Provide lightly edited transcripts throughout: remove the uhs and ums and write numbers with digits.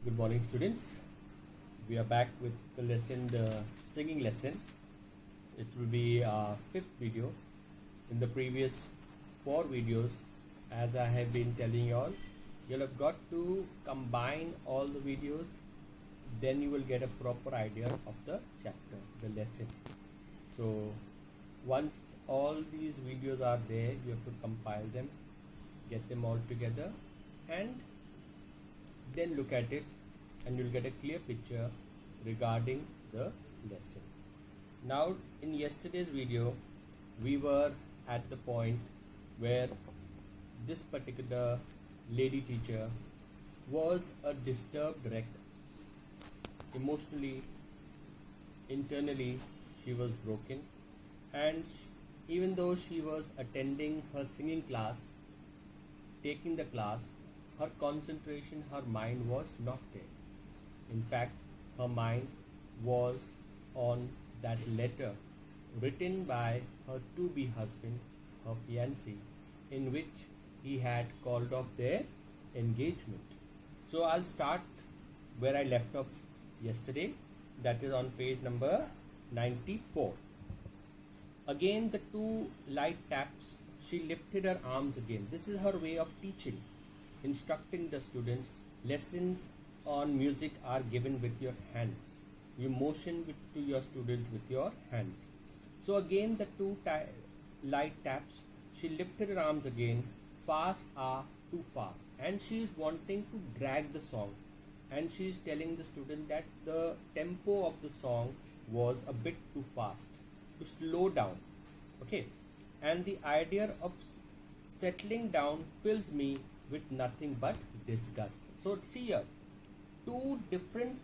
Good morning, students. We are back with the singing lesson. It will be our fifth video. In the previous four videos, as I have been telling you all, you'll have got to combine all the videos. Then you will get a proper idea of the chapter, the lesson. So once all these videos are there, you have to compile them, get them all together, and then look at it, and you'll get a clear picture regarding the lesson. Now, in yesterday's video, we were at the point where this particular lady teacher was a disturbed wreck. Emotionally, internally, she was broken, and even though she was attending her singing class, taking the class, her concentration, her mind was not there. In fact, her mind was on that letter written by her to-be husband, her fiancé, in which he had called off their engagement. So I'll start where I left off yesterday, that is on page number 94. Again, the two light taps, she lifted her arms again. This is her way of teaching, instructing the students. Lessons on music are given with your hands. You motion to your students with your hands. So again, the two light taps, she lifted her arms again. Fast are too fast, and she is wanting to drag the song, and she is telling the student that the tempo of the song was a bit too fast, to slow down. Okay, and the idea of settling down fills me with nothing but disgust. So see here, two different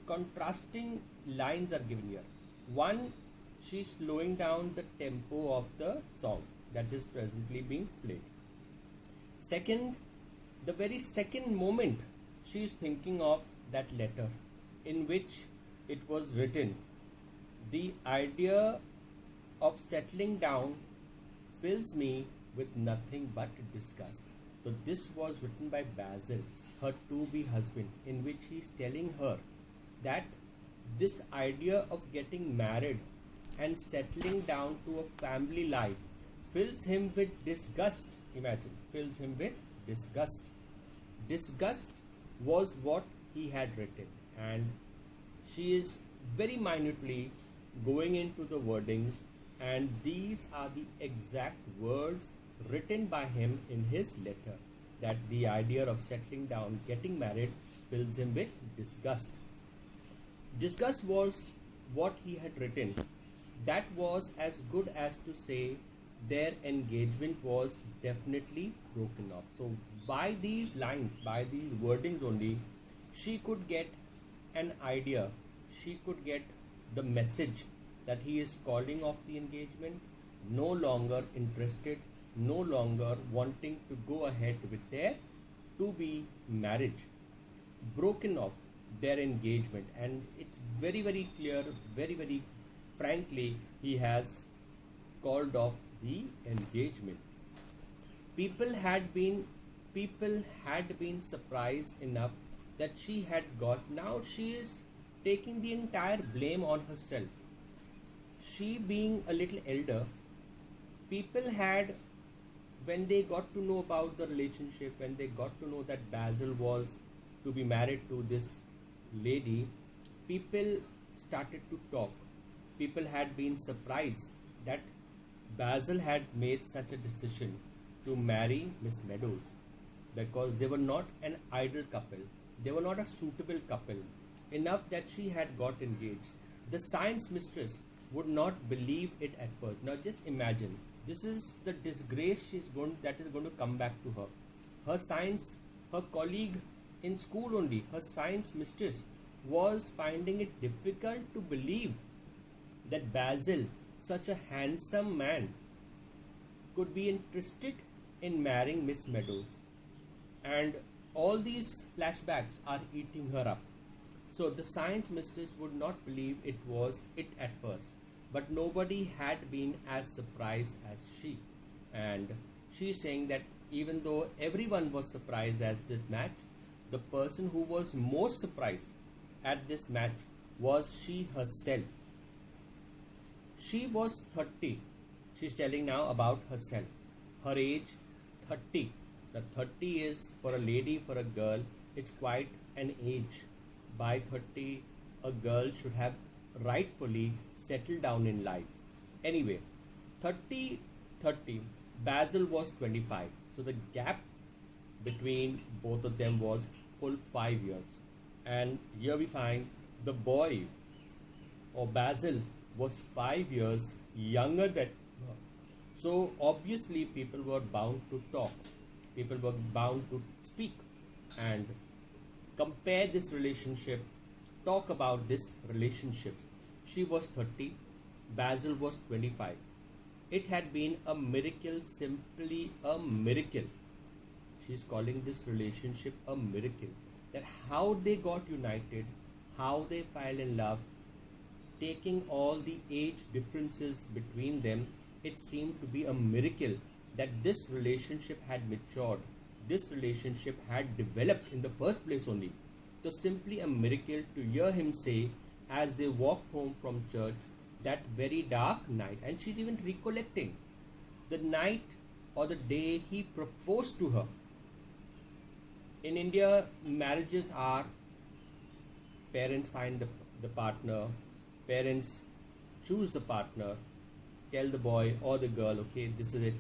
contrasting lines are given here. One, she's slowing down the tempo of the song that is presently being played. Second, the very second moment, she is thinking of that letter in which it was written. The idea of settling down fills me with nothing but disgust. So this was written by Basil, her to-be husband, in which he is telling her that this idea of getting married and settling down to a family life fills him with disgust. Imagine, fills him with disgust. Disgust was what he had written, and she is very minutely going into the wordings, and these are the exact words written by him in his letter, that the idea of settling down, getting married, fills him with disgust. Disgust was what he had written. That was as good as to say their engagement was definitely broken off. So by these lines, by these wordings only, she could get an idea, she could get the message that he is calling off the engagement, no longer interested, no longer wanting to go ahead with their to-be marriage, broken off their engagement. And it's very, very clear, very, very frankly, he has called off the engagement. People had been surprised enough that she had got. Now she is taking the entire blame on herself. She being a little elder, people had, when they got to know about the relationship, when they got to know that Basil was to be married to this lady, people started to talk. People had been surprised that Basil had made such a decision to marry Miss Meadows, because they were not an ideal couple. They were not a suitable couple enough that she had got engaged. The science mistress would not believe it at first. Now just imagine, this is the disgrace that is going to come back to her. Her colleague in school only, her science mistress, was finding it difficult to believe that Basil, such a handsome man, could be interested in marrying Miss Meadows. And all these flashbacks are eating her up. So the science mistress would not believe it was it at first. But nobody had been as surprised as she. And she is saying that even though everyone was surprised as this match, the person who was most surprised at this match was she herself. She was 30. She's telling now about herself. Her age 30. The 30 is for a lady, for a girl, it's quite an age. By 30, a girl should have rightfully settled down in life. Anyway, 30, Basil was 25. So the gap between both of them was full 5 years. And here we find the boy or Basil was 5 years younger than her. So obviously people were bound to talk. People were bound to speak and compare this relationship, talk about this relationship. She was 30, Basil was 25. It had been a miracle, simply a miracle. She's calling this relationship a miracle. That how they got united, how they fell in love, taking all the age differences between them, it seemed to be a miracle that this relationship had matured. This relationship had developed in the first place only. So simply a miracle to hear him say as they walked home from church that very dark night, and she's even recollecting the night or the day he proposed to her. In India, marriages are parents find the partner, parents choose the partner, tell the boy or the girl, okay, this is it.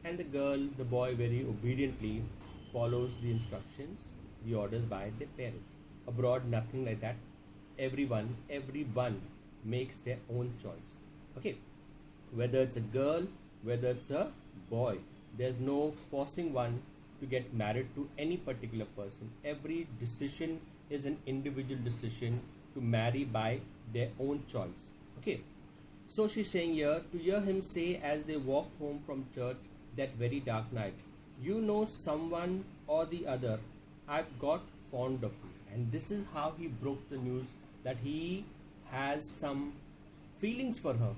And the girl, the boy very obediently follows the instructions, the orders by their parent. Abroad, nothing like that. Everyone makes their own choice. Okay, whether it's a girl, whether it's a boy, there's no forcing one to get married to any particular person. Every decision is an individual decision to marry by their own choice. Okay, so she's saying here, to hear him say as they walked home from church that very dark night, you know, someone or the other, I've got fond of you. And this is how he broke the news that he has some feelings for her,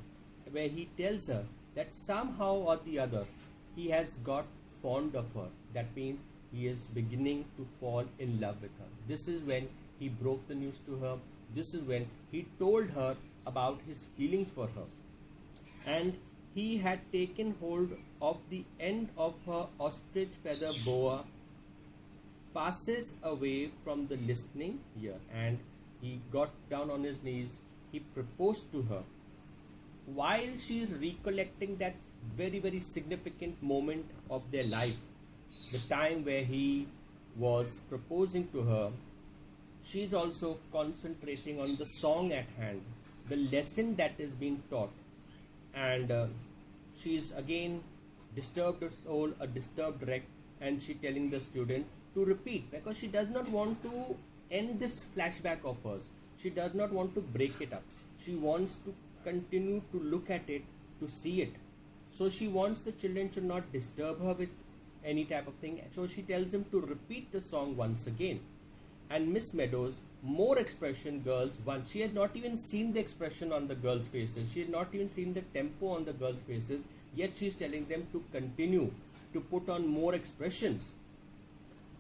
where he tells her that somehow or the other he has got fond of her. That means he is beginning to fall in love with her. This is when he broke the news to her. This is when he told her about his feelings for her. And he had taken hold of the end of her ostrich feather boa, passes away from the listening ear, and he got down on his knees. He proposed to her. While she is recollecting that very, very significant moment of their life, the time where he was proposing to her, she is also concentrating on the song at hand, the lesson that is being taught. And she is again disturbed soul, a disturbed wreck, and she telling the student to repeat, because she does not want to end this flashback of hers. She does not want to break it up. She wants to continue to look at it, to see it. So she wants the children should not disturb her with any type of thing. So she tells them to repeat the song once again. And Miss Meadows, more expression girls once. She had not even seen the expression on the girls' faces. She had not even seen the tempo on the girls' faces. Yet she is telling them to continue, to put on more expressions.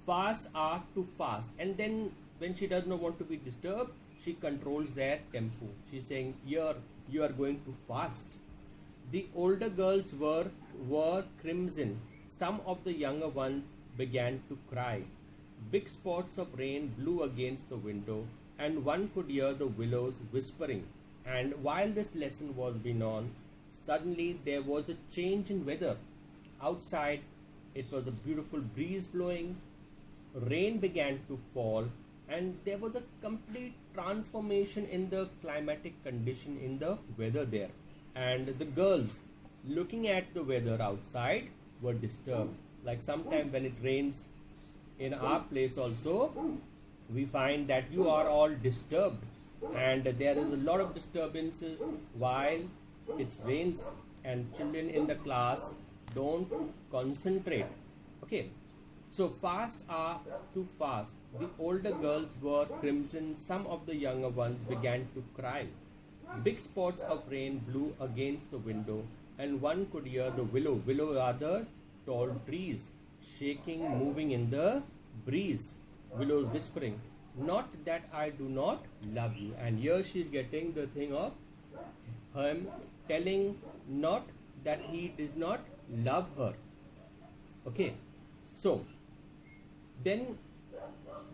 Fast are to fast. And then when she does not want to be disturbed, she controls their tempo. She is saying, here you are going to fast. The older girls were crimson. Some of the younger ones began to cry. Big spots of rain blew against the window, and one could hear the willows whispering. And while this lesson was being on, suddenly there was a change in weather. Outside, it was a beautiful breeze blowing. Rain began to fall, and there was a complete transformation in the climatic condition in the weather there. And the girls, looking at the weather outside, were disturbed. Like sometimes when it rains in our place also, we find that you are all disturbed, and there is a lot of disturbances while it rains, and children in the class don't concentrate. Okay, so fast are to fast. The older girls were crimson. Some of the younger ones began to cry. Big spots of rain blew against the window, and one could hear the willow are the tall trees, shaking, moving in the breeze. Willow's whispering, not that I do not love you. And here she's getting the thing of him telling not that he does not love her. Okay, so then,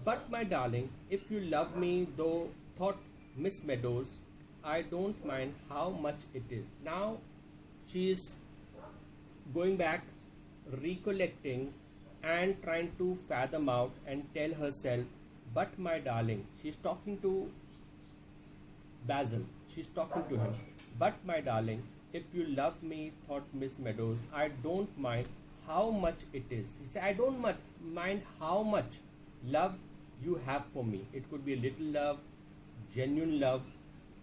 but my darling, if you love me, though, thought Miss Meadows, I don't mind how much it is. Now she is going back, recollecting, and trying to fathom out and tell herself, but my darling, she's talking to Basil. She's talking to him. But my darling, if you love me, thought Miss Meadows, I don't mind how much it is. He said, I don't much mind how much love you have for me. It could be a little love, genuine love.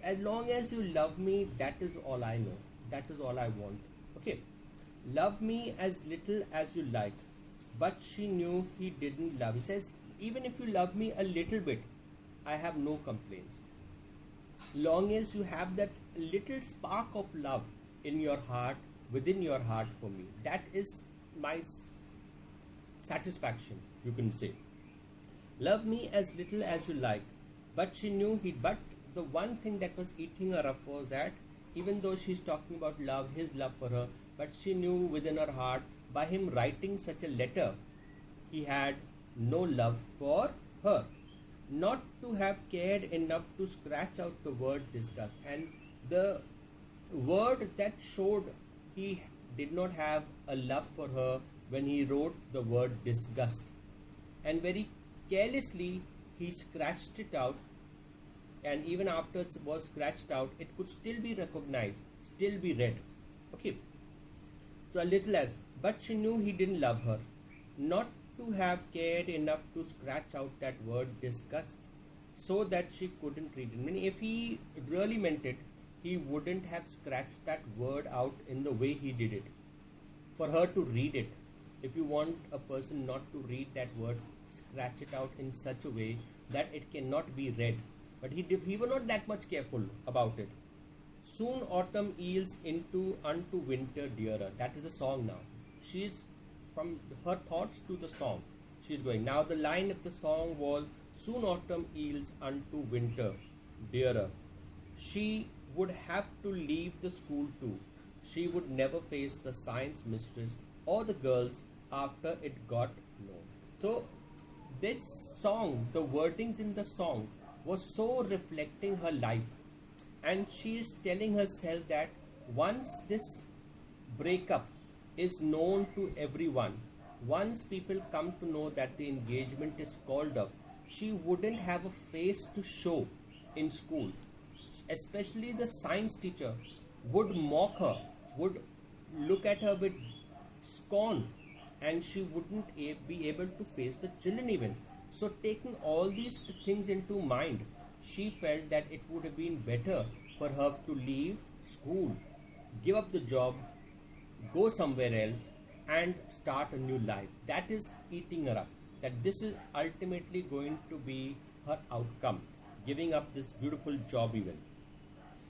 As long as you love me, that is all I know. That is all I want. Okay. Love me as little as you like. But she knew he didn't love. He says, even if you love me a little bit, I have no complaints. Long as you have that little spark of love in your heart, within your heart for me, that is my satisfaction, you can say. Love me as little as you like. But she knew but the one thing that was eating her up was that even though she's talking about love, his love for her, but she knew within her heart, by him writing such a letter, he had no love for her. Not to have cared enough to scratch out the word disgust. And the word that showed he did not have a love for her when he wrote the word disgust. And very carelessly he scratched it out, and even after it was scratched out, it could still be recognized, still be read. Okay. So a little as, but she knew he didn't love her. Not to have cared enough to scratch out that word disgust, so that she couldn't read it. I mean, if he really meant it, he wouldn't have scratched that word out in the way he did it. For her to read it, if you want a person not to read that word, scratch it out in such a way that it cannot be read. But he was not that much careful about it. Soon autumn yields unto winter dearer. That is the song now. She is from her thoughts to the song. She is going. Now the line of the song was, soon autumn yields unto winter dearer. She would have to leave the school too. She would never face the science mistress or the girls after it got known. So this song, the wordings in the song was so reflecting her life. And she is telling herself that once this breakup is known to everyone, once people come to know that the engagement is called up, she wouldn't have a face to show in school. Especially the science teacher would mock her, would look at her with scorn, and she wouldn't be able to face the children even. So taking all these things into mind, she felt that it would have been better for her to leave school, give up the job, go somewhere else and start a new life. That is eating her up. That this is ultimately going to be her outcome, giving up this beautiful job even.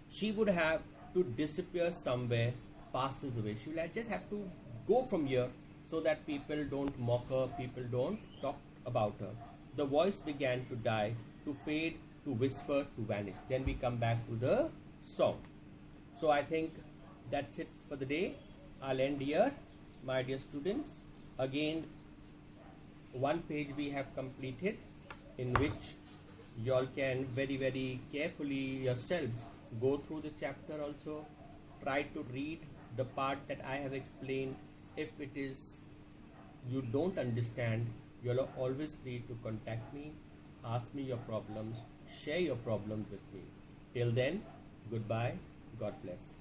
She would have to disappear somewhere, passes away. She will just have to go from here so that people don't mock her, people don't talk about her. The voice began to die, to fade, to whisper, to vanish. Then we come back to the song. So I think that's it for the day. I'll end here, my dear students. Again, one page we have completed, in which you all can very carefully yourselves go through the chapter also. Try to read the part that I have explained. If it is you don't understand, you are always free to contact me, ask me your problems, share your problems with me. Till then, goodbye, God bless.